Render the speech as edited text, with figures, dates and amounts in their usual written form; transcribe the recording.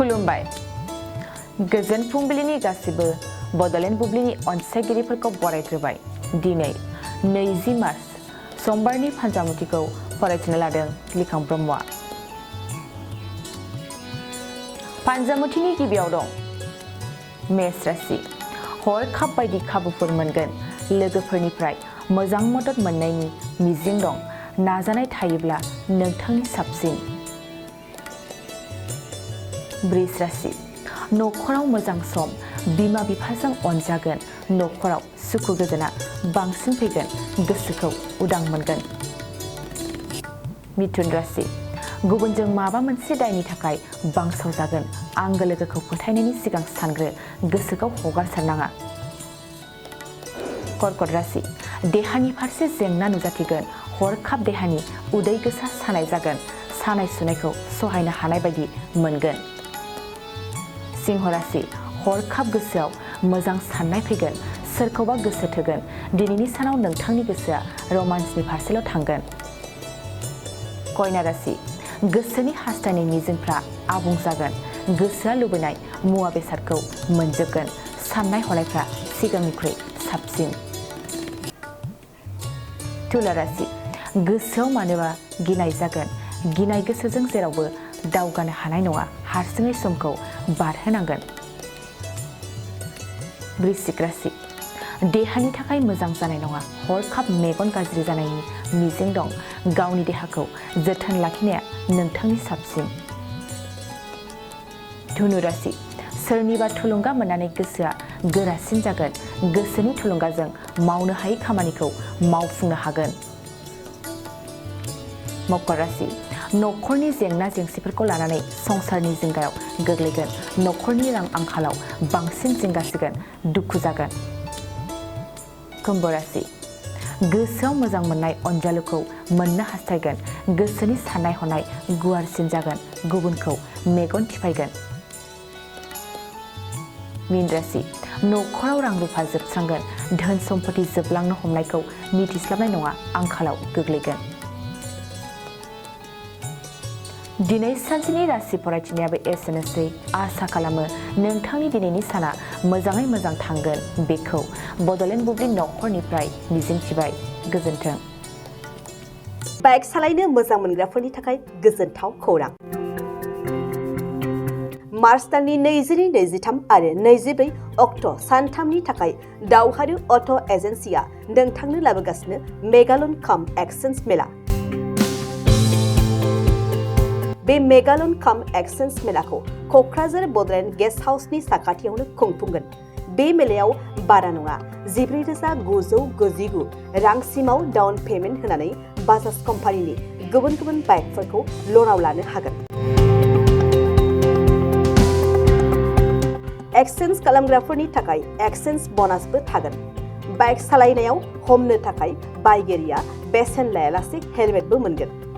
खुलुमबाय गोजोन फुंबिलिनि गासिबो बड'लेण्ड बुब्लिनि अनसायगिरिफोरखौ बरायग्रोबाय दिनै 20 मार्च समबारनि फान्जामुथिखौ फरायथिनो लादों लिखां ब्रह्मआ फान्जामुथिनि गिबियाव दं मेष राशि हरखाब बायदि खाबुफोर मोनगोन लोगोफोरनिफ्राय मोजां मदद मोननायनि मिजिं दं नाजानाय थायोब्ला नोंथांनि साबसिन वृष राशि नखराव मोजां सम बिमा बिफाजों अनजागोन नखराव सुखु गोजोना बांसिन फैगोन गोसोखौ उदां मोनगोन मिथुन राशि गुबुनजों माबा मोनसे दायनि थाखाय बांसावजागोन आंगो लोगोखौ फोथायनायनि सिगां सानग्रो गोसोखौ हगारसारनाङा कर्कट राशि देहानि फारसे जेंना नुजाथिगोन हरखाब देहानि उदै गोसा सानाय जागोन सानाय सुनायखौ सहायनो हानाय बायदि मोनगोन सिंह राशि हरखाब गोसोआव मोजां साननाय फैगोन सोरखौबा गोसो थोगोन दिनैनि सानाव नोंथांनि गोसोआ रमान्सनि फारसेल' थांगोन कन्या राशि गोसोनि हास्थायनाय मिजिंफ्रा आबुं जागोन गोसोआ लुबैनाय मुवा बेसादखौ मोनजोबगोन साननाय हनायफ्रा सिगांनिख्रुइ साबसिन तुला राशि गोसोआव मानोबा गिनाय जागोन गिनाय गोसोजों जेरावबो दावगानो हानाय नङा हारसिङै समखौ बारहोनांगोन वृश्चिक राशि देहानि थाखाय मोजां जानाय नङा हरखाब मेगन गाज्रि जानायनि मिजिं दं गावनि देहाखौ जोथोन लाखिनाया नोंथांनि साबसिन धनु राशि सोरनिबा थुलुंगा मोननानै गोसोआ गोरासिन जागोन गोसोनि थुलुंगाजों मावनो हायै खामानिखौ मावफुंनो हागोन मकर राशि नखरनि जेंना जेंसिफोरखौ लानानै संसारनि जिंगायाव गोग्लैगोन नखरनि रां आंखालाव बांसिन जिंगासिगोन दुखु जागोन कुम्भ राशि गोसोआव मोजां मोननाय अनजालुखौ मोननो हास्थायगोन गोसोनि साननाय हनाय गुवारसिन जागोन गुबुनखौ मेगन थिफायगोन मीन राशि नखराव रां रुफा जोबस्रांगोन धोन सम्पति जोबलांनो हमनायखौ मिथिस्लाबनाय नङा आंखालाव गोग्लैगोन दिनै सानसेनि राशि फरायथिनायाबो एसेनोसै आसा खालामो नोंथांनि दिनैनि साना मोजाङै मोजां थांगोन बेखौ बड'लेण्ड बुब्लि नखरनिफ्राय मिजिंथिबाय गोजोन्थों बाइक सालायनो मोजां मोनग्राफोरनि थाखाय गोजोनथाव खौरां मार्च दाननि 22-23 आरो 24 अक्ट' सानथामनि थाखाय दावहारु अट' एजेन्सिया नोंथांनो लाबोगासिनो मेगालन काम एक्सचेन्ज मेला बे मेगालन काम एक्सचेन्ज मेलाखौ क'क्राझार बड'लेण्ड गेस्ट हाउसनि साखाथियावनो खुंफुंगोन बे मेलायाव बारा नङा 14,999 रांसिमाव डाउन पेमेन्ट होनानै बाजाज कम्पानिनि गुबुन गुबुन बाइकफोरखौ ल'नाव लानो हागोन एक्सचेन्ज खालामग्राफोरनि थाखाय एक्सचेन्ज ब'नासबो थागोन बाइक सालायनायाव हमनो थाखाय बायगिरिया बेसेन लायालासे हेलमेटबो मोनगोन